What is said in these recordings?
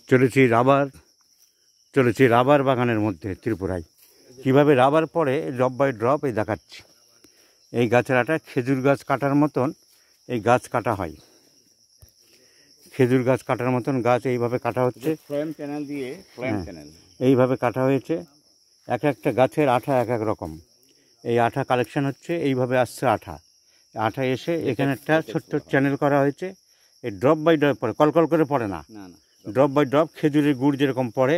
চলেছি রাবার বাগানের মধ্যে ত্রিপুরায়। কীভাবে রাবার পড়ে ড্রপ বাই ড্রপ এই দেখাচ্ছি। এই গাছের আটা খেজুর গাছ কাটার মতন এই গাছ কাটা হয়। খেজুর গাছ কাটার মতন গাছ এইভাবে কাটা হচ্ছে, এইভাবে কাটা হয়েছে। এক একটা গাছের আঠা এক এক রকম। এই আঠা কালেকশন হচ্ছে, এইভাবে আসছে আঠা এসে এখানে একটা ছোট্ট চ্যানেল করা হয়েছে। এই ড্রপ বাই ড্রপ পড়ে, কলকল করে পড়ে না, ড্রপ বাই ড্রপ খেজুরের গুড় যেরকম পড়ে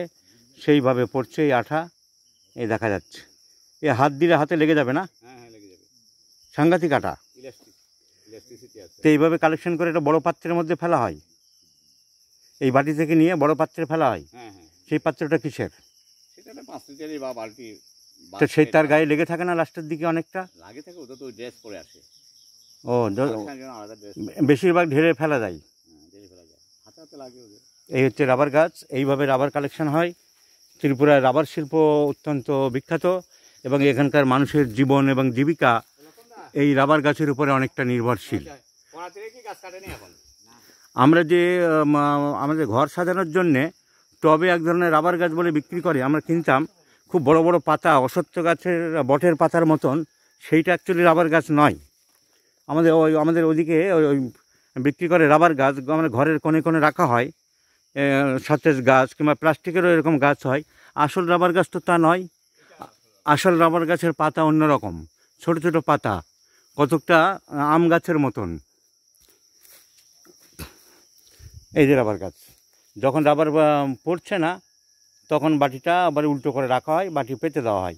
সেইভাবে পড়ছে এই আঠা। এই দেখা যাচ্ছে, এ হাত দিলে হাতে লেগে যাবে না? সাংঘাতিক আটা। তো এইভাবে কালেকশন করে এটা বড় পাত্রের মধ্যে ফেলা হয়। এই বাটি থেকে নিয়ে বড় পাত্রে ফেলা হয়। সেই পাত্রটা কিসের? তো সেই তার গায়ে লেগে থাকে না লাস্টের দিকে? অনেকটা লাগে থাকে, ওটা তো ড্রেস পরে আসে। ও, বেশিরভাগ ঢেলে ফেলা যায়। এই হচ্ছে রাবার গাছ। এইভাবে রাবার কালেকশন হয়। ত্রিপুরার রাবার শিল্প অত্যন্ত বিখ্যাত এবং এখানকার মানুষের জীবন এবং জীবিকা এই রাবার গাছের উপরে অনেকটা নির্ভরশীল। আমরা যে আমাদের ঘর সাজানোর জন্যে টবে এক ধরনের রাবার গাছ বলে বিক্রি করে, আমরা কিনতাম। খুব বড় বড় পাতা, অশ্বত্থ গাছের বটের পাতার মতন। সেইটা অ্যাকচুয়ালি রাবার গাছ নয়। আমাদের ওদিকে ওই বিক্রি করে রাবার গাছ, আমাদের ঘরের কোণে কোণে রাখা হয়। সতেজ গাছ কিংবা প্লাস্টিকেরও এরকম গাছ হয়। আসল রাবার গাছ তো তা নয়। আসল রাবার গাছের পাতা অন্যরকম, ছোট ছোট পাতা, কতকটা আম গাছের মতন। এই যে রাবার গাছ, যখন রাবার পড়ছে না তখন বাটিটা আবার উল্টো করে রাখা হয়, বাটি পেতে দেওয়া হয়।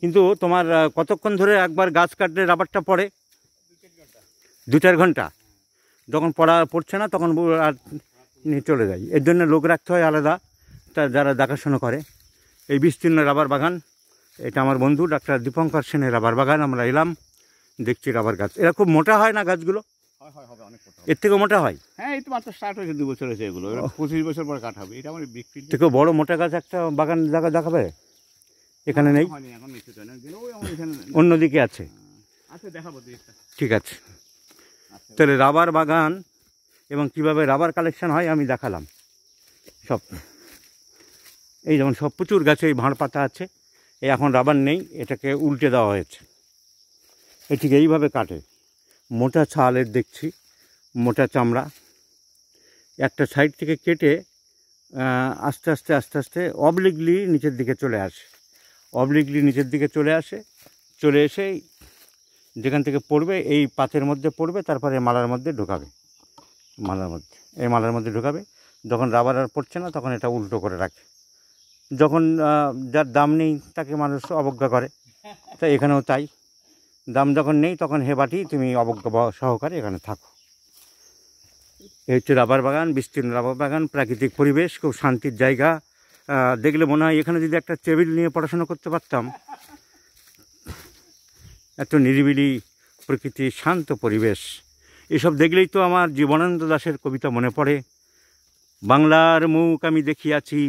কিন্তু তোমার কতক্ষণ ধরে একবার গাছ কাটলে রাবারটা পড়ে? 2-4 ঘন্টা। যখন পড়ছে না তখন আর নিয়ে চলে যায়। এর জন্য লোক রাখতে হয় আলাদা, যারা দেখাশোনা করে। এই বিস্তীর্ণ রাবার বাগান, এটা আমার বন্ধু ডাক্তার দীপঙ্কর সেনের রাবার বাগান। আমরা এলাম, দেখছি রাবার গাছ। এরা খুব মোটা হয় না গাছগুলো? এর থেকেও মোটা হয়। হ্যাঁ, এই তো মাত্র স্টার্ট হয়েছে, 2 বছর হয়েছে। এগুলো 25 বছর পর কাটা হবে। এটা আমার বিক্রি থেকেও বড় মোটা গাছ একটা বাগান দেখাবে? এখানে নেই, অন্যদিকে আছে। ঠিক আছে, তাহলে রাবার বাগান এবং কিভাবে রাবার কালেকশন হয় আমি দেখালাম সব। এই যেমন সব প্রচুর গাছে এই ভাঁড় পাতা আছে। এই এখন রাবার নেই, এটাকে উল্টে দেওয়া হয়েছে। এটিকে এইভাবে কাটে, মোটা ছালের দেখছি, মোটা চামড়া। একটা সাইড থেকে কেটে আস্তে আস্তে আস্তে আস্তে অবলিকলি নিচের দিকে চলে আসে। চলে এসে যেখান থেকে পড়বে এই পাতের মধ্যে পড়বে, তারপরে মালার মধ্যে ঢোকাবে। মালার মধ্যে ঢোকাবে। যখন রাবার আর পড়ছে না তখন এটা উল্টো করে রাখে। যখন যার দাম নেই তাকে মানুষ অবজ্ঞা করে, তাই এখানেও তাই। দাম যখন নেই তখন হে বাটি তুমি অবজ্ঞা সহকারে এখানে থাকো। এই হচ্ছে রাবার বাগান, বিস্তীর্ণ রাবার বাগান, প্রাকৃতিক পরিবেশ, খুব শান্তির জায়গা। দেখলে মনে হয় এখানে যদি একটা টেবিল নিয়ে পড়াশোনা করতে পারতাম। এত নিরিবিলি প্রকৃতি, শান্ত পরিবেশ। এসব দেখলেই তো আমার জীবনানন্দ দাশের কবিতা মনে পড়ে। বাংলার মুখ আমি দেখিয়াছি,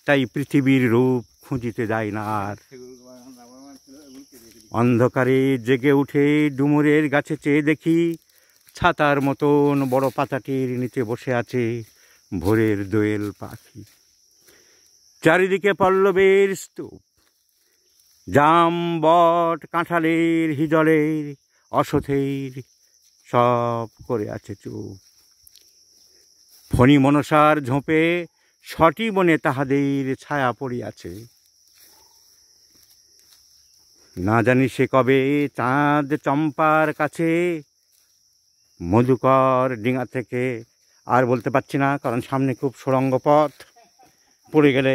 তাই পৃথিবীর রূপ খুঁজিতে যাই না আর। অন্ধকারে জেগে উঠে ডুমুরের গাছে চেয়ে দেখি, ছাতার মতন বড় পাতাটির নিচে বসে আছে ভোরের দোয়েল পাখি। চারিদিকে পল্লবের স্তূপ, জাম, বট, কাঁঠালের, হিজলের, অশ্বথের, সব করে আছে চুপ। ফণি মনসার ঝোপে সটি বনে তাহাদের ছায়া পড়িয়াছে। না জানি সে কবে চাঁদ চম্পার কাছে, মধুকর ডিঙা থেকে। আর বলতে পারছি না, কারণ সামনে খুব সুড়ঙ্গ পথ, পড়ে গেলে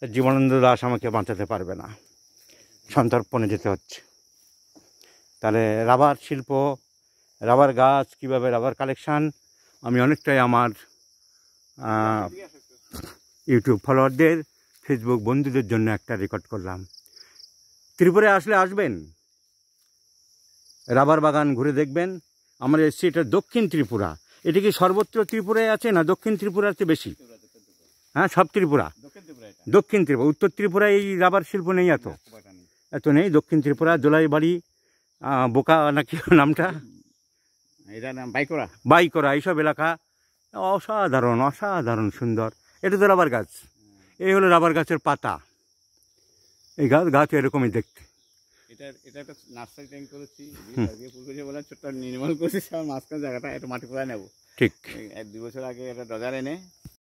জীবনানন্দ দাশ আমাকে বাঁচাতে পারবে না, সন্তর্পণে যেতে হচ্ছে। তাহলে রাবার শিল্প, রাবার গাছ, কীভাবে রাবার কালেকশান, আমি অনেকটাই আমার ইউটিউব ফলোয়ারদের, ফেসবুক বন্ধুদের জন্য একটা রেকর্ড করলাম। ত্রিপুরায় আসলে আসবেন, রাবার বাগান ঘুরে দেখবেন। আমরা এসেছি, এটা দক্ষিণ ত্রিপুরা। এটা কি সর্বত্র ত্রিপুরায় আছে না দক্ষিণ ত্রিপুরাতে বেশি? হ্যাঁ, সব ত্রিপুরা, দক্ষিণ ত্রিপুরা। উত্তর ত্রিপুরায় এই রাবার শিল্প নেই, এত নেই। দক্ষিণ ত্রিপুরা, জোলাইবাড়ি, বোকা নাকি নামটা, বাইকরা, এইসব এলাকা অসাধারণ সুন্দর। এটা তো রাবার গাছ। এই হলো রাবার গাছের পাতা। এই গাছ এরকমই দেখতে। এটা একটা নার্সারি ট্যাঙ্ক করেছি, ফুল করেছি বলে ছোট্ট নির্মল করেছি, আমার মাঝখানে জায়গাটা একটু মাটি পোড়া নেবো। ঠিক 2 বছর আগে একটা ডজার এনে